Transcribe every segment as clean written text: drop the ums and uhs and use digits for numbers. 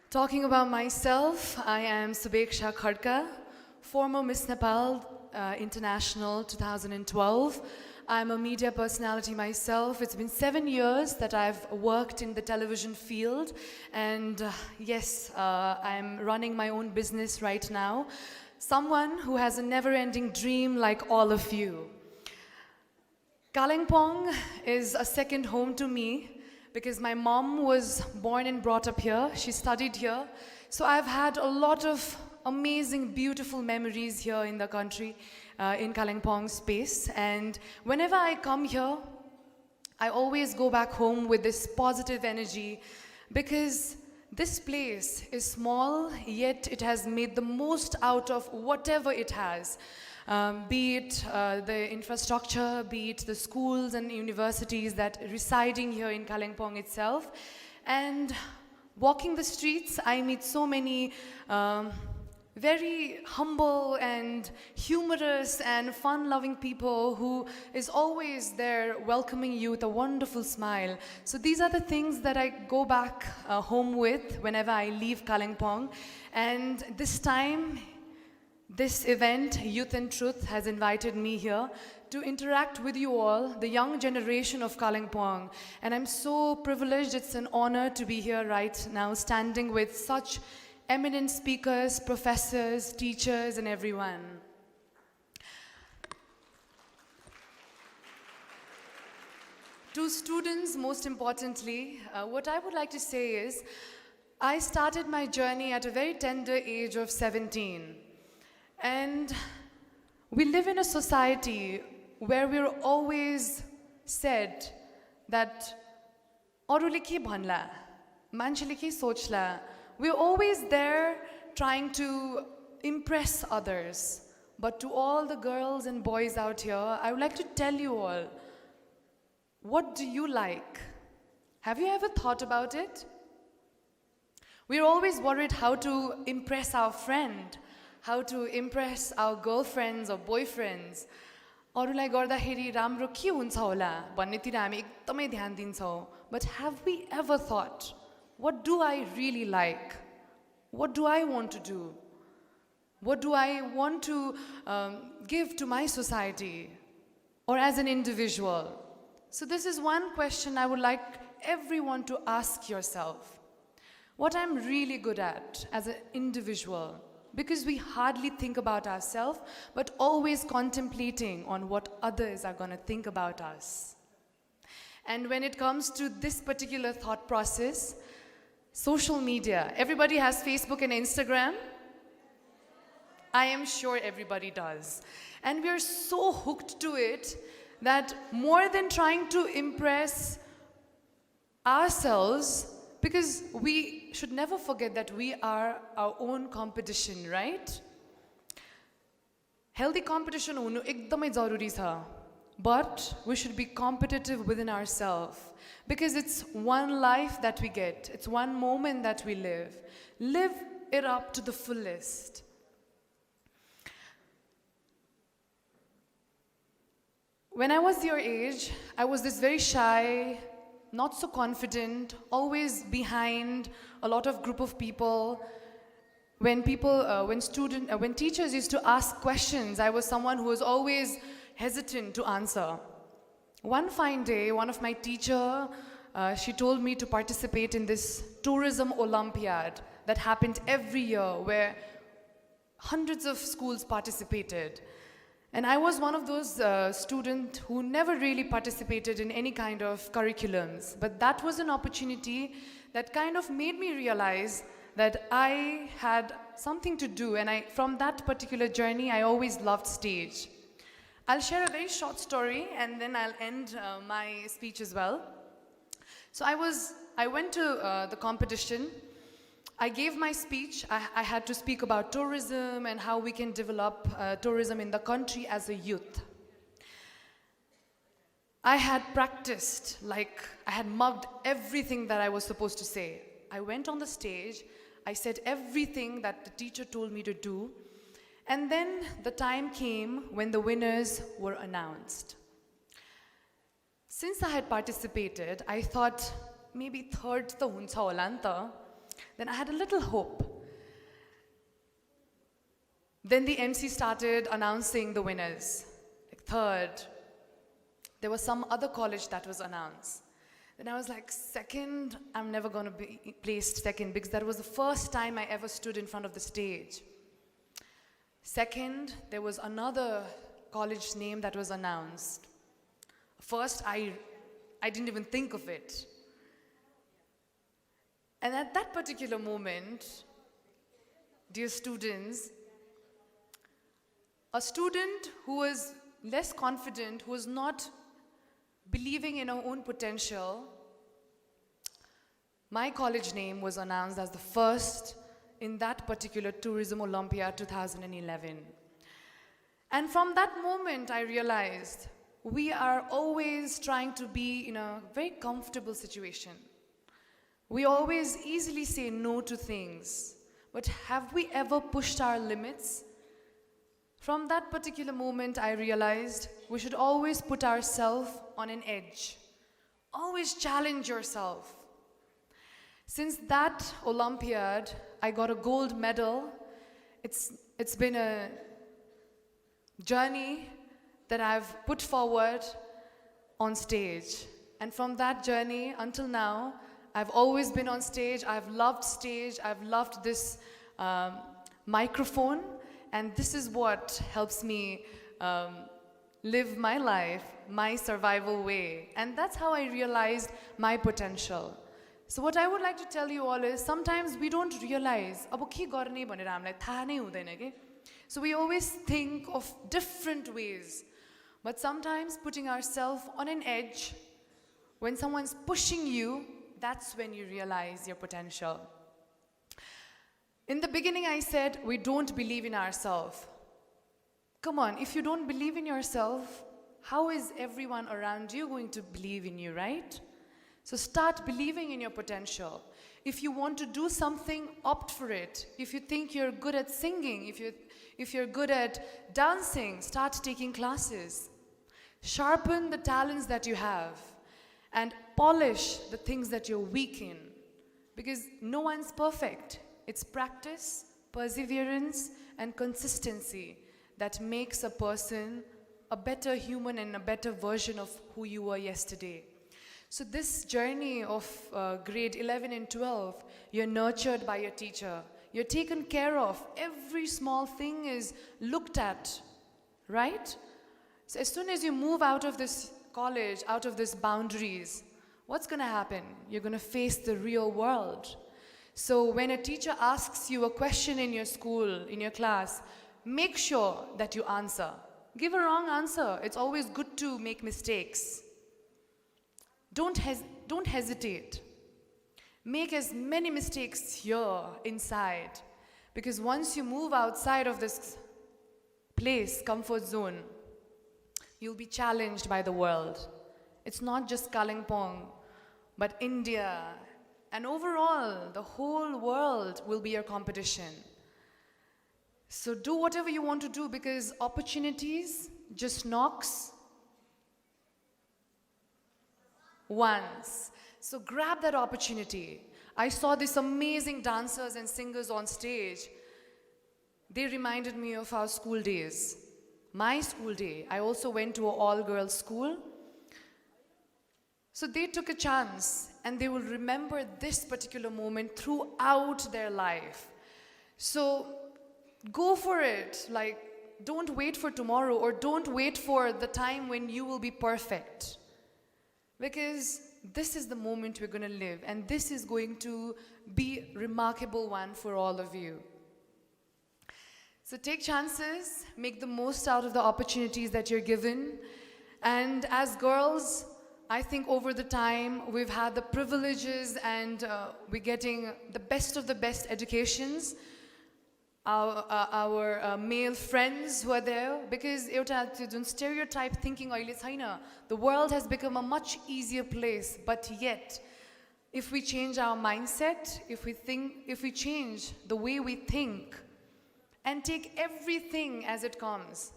Talking about myself, I am Subeksha Khada, former Miss Nepal International 2012. I'm a media personality myself. It's been 7 years that I've worked in the television field, and yes, I'm running my own business right now. Someone who has a never-ending dream like all of you. Kalimpong is a second home to me, because my mom was born and brought up here. She studied here. So I've had a lot of amazing, beautiful memories here in the country, in Kalimpong space. And whenever I come here, I always go back home with this positive energy, because this place is small, yet it has made the most out of whatever it has. Be it the infrastructure, be it the schools and universities that residing here in Kalimpong itself. And walking the streets, I meet so many very humble and humorous and fun-loving people who is always there welcoming you with a wonderful smile. So these are the things that I go back home with whenever I leave Kalimpong. And this time, this event, Youth and Truth, has invited me here to interact with you all, the young generation of Kalimpong. And I'm so privileged, it's an honor to be here right now, standing with such eminent speakers, professors, teachers, and everyone. To students, most importantly, what I would like to say is, I started my journey at a very tender age of 17. And we live in a society where we're always said that "Arule ke bhanla, manchele ke sochla." We're always there trying to impress others. But to all the girls and boys out here, I would like to tell you all, what do you like? Have you ever thought about it? We're always worried how to impress our friend, how to impress our girlfriends or boyfriends. अरूलाई गर्दाखेरि राम्रो के हुन्छ होला भन्नेतिर हामी एकदमै ध्यान दिन्छौँ. But have we ever thought, what do I really like? What do I want to do? What do I want to give to my society or as an individual? So this is one question I would like everyone to ask yourself. What I'm really good at as an individual, because we hardly think about ourselves, but always contemplating on what others are going to think about us. And when it comes to this particular thought process, social media, everybody has Facebook and Instagram. I am sure everybody does. And we are so hooked to it that more than trying to impress ourselves, because we should never forget that we are our own competition, right? Healthy competition hunu ekdamai zaruri cha. But we should be competitive within ourselves, because it's one life that we get. It's one moment that we live. Live it up to the fullest. When I was your age, I was this very shy, not so confident, always behind a lot of group of people. When teachers used to ask questions, I was someone who was always hesitant to answer. One fine day, one of my teacher, she told me to participate in this tourism Olympiad that happened every year, where hundreds of schools participated. And I was one of those students who never really participated in any kind of curriculums. But that was an opportunity that kind of made me realize that I had something to do. And from that particular journey, I always loved stage. I'll share a very short story, and then I'll end my speech as well. So I went to the competition. I gave my speech. I had to speak about tourism and how we can develop tourism in the country as a youth. I had practiced, like I had mugged everything that I was supposed to say. I went on the stage, I said everything that the teacher told me to do, And then the time came when the winners were announced. Since I had participated, I thought maybe third ta huncha hola ni ta. Then I had a little hope. Then the MC started announcing the winners. Like third. There was some other college that was announced. Then I was like, second, I'm never going to be placed second because that was the first time I ever stood in front of the stage. Second, there was another college name that was announced. First, I didn't even think of it. And at that particular moment, dear students, a student who was less confident, who was not believing in her own potential, my college name was announced as the first in that particular Tourism Olympiad 2011. And from that moment, I realized we are always trying to be in a very comfortable situation. We always easily say no to things, but have we ever pushed our limits? From that particular moment, I realized we should always put ourselves on an edge. Always challenge yourself. Since that Olympiad, I got a gold medal. It's been a journey that I've put forward on stage. And from that journey until now, I've always been on stage. I've loved stage. I've loved this microphone. And this is what helps me live my life, my survival way. And that's how I realized my potential. So what I would like to tell you all is, sometimes we don't realize, abo ke गर्ने भनेर हामीलाई थाहा नै हुँदैन के. So we always think of different ways. But sometimes putting ourselves on an edge, when someone's pushing you, that's when you realize your potential. In the beginning, I said we don't believe in ourselves. Come on, if you don't believe in yourself, how is everyone around you going to believe in you, right? So start believing in your potential. If you want to do something, opt for it. If you think you're good at singing, if you're good at dancing, start taking classes. Sharpen the talents that you have and polish the things that you're weak in. Because no one's perfect. It's practice, perseverance, and consistency that makes a person a better human and a better version of who you were yesterday. So this journey of grade 11 and 12, you're nurtured by your teacher. You're taken care of. Every small thing is looked at, right? So as soon as you move out of this college, out of these boundaries, what's going to happen? You're going to face the real world. So when a teacher asks you a question in your school, in your class, make sure that you answer. Give a wrong answer. It's always good to make mistakes. Don't hesitate. Make as many mistakes here inside. Because once you move outside of this place, comfort zone, you'll be challenged by the world. It's not just Kalimpong, but India. And overall, the whole world will be your competition. So do whatever you want to do, because opportunities just knocks once. So grab that opportunity. I saw these amazing dancers and singers on stage. They reminded me of our school days. My school day. I also went to an all-girls school. So they took a chance, and they will remember this particular moment throughout their life. So go for it. Like, don't wait for tomorrow, or don't wait for the time when you will be perfect. Because this is the moment we're going to live, and this is going to be a remarkable one for all of you. So take chances, make the most out of the opportunities that you're given. And as girls, I think over the time, we've had the privileges, and we're getting the best of the best educations. Our male friends who are there, because एउटा stereotype thinking अहिले छैन. The world has become a much easier place, but yet, if we change our mindset, if we change the way we think, and take everything as it comes,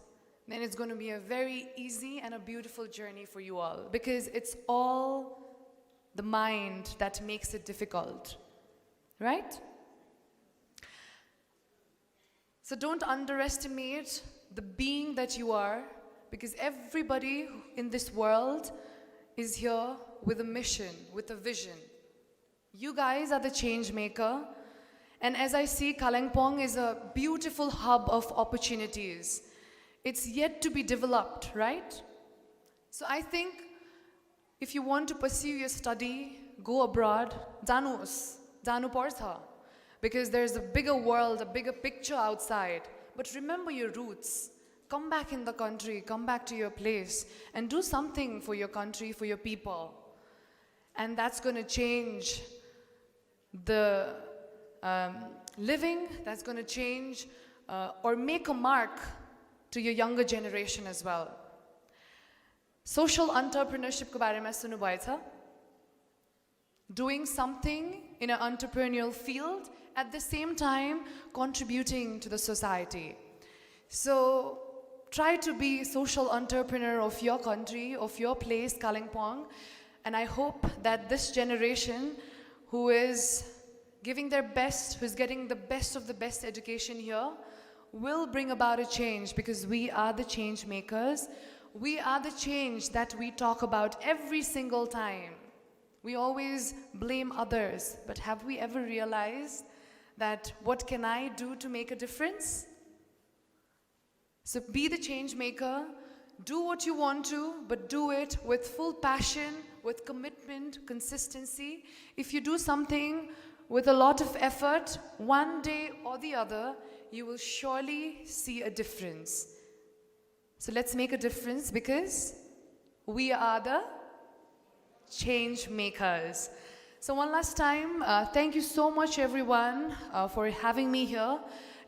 then it's going to be a very easy and a beautiful journey for you all, because it's all the mind that makes it difficult, right? So don't underestimate the being that you are, because everybody in this world is here with a mission, with a vision. You guys are the change maker, and as I see, Kalimpong is a beautiful hub of opportunities. It's yet to be developed, right? So I think if you want to pursue your study, go abroad, janu parcha, because there's a bigger world, a bigger picture outside. But remember your roots. Come back in the country, come back to your place, and do something for your country, for your people. And that's going to change the living, that's going to change or make a mark to your younger generation as well. Social entrepreneurship ko barema sunu bhaycha? Doing something in an entrepreneurial field, at the same time contributing to the society. So try to be social entrepreneur of your country, of your place, Kalimpong, and I hope that this generation who is giving their best, who's getting the best of the best education here, will bring about a change, because we are the change makers. We are the change that we talk about every single time. We always blame others, but have we ever realized that what can I do to make a difference? So be the change maker, do what you want to, but do it with full passion, with commitment, consistency. If you do something with a lot of effort, one day or the other, you will surely see a difference. So let's make a difference, because we are the change makers. So one last time, thank you so much everyone for having me here.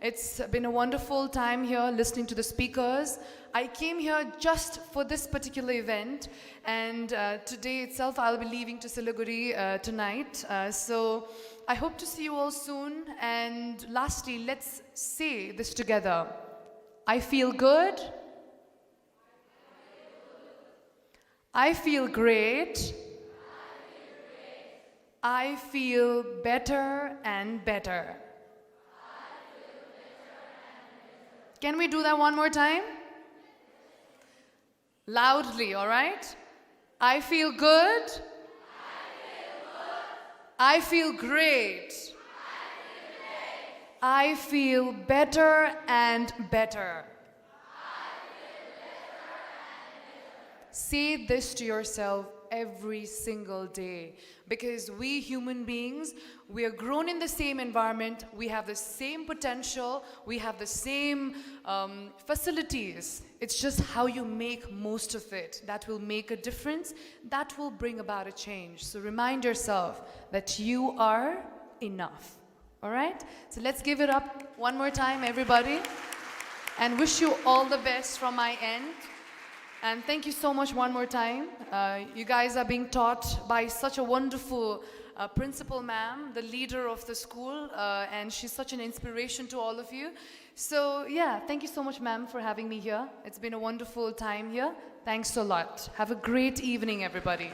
It's been a wonderful time here listening to the speakers. I came here just for this particular event, and today itself I'll be leaving to Siliguri tonight. So I hope to see you all soon. And lastly, let's say this together. I feel good. I feel great. I feel better and better. Can we do that one more time? Loudly, all right? I feel good. I feel great. I feel better and better. Say this to yourself every single day, because we human beings, we are grown in the same environment, we have the same potential, we have the same facilities. It's just how you make most of it that will make a difference, that will bring about a change. So remind yourself that you are enough. All right? So let's give it up one more time, everybody, and wish you all the best from my end. And thank you so much one more time. You guys are being taught by such a wonderful principal ma'am, the leader of the school, and she's such an inspiration to all of you. So yeah, thank you so much ma'am for having me here. It's been a wonderful time here. Thanks a lot. Have a great evening, everybody.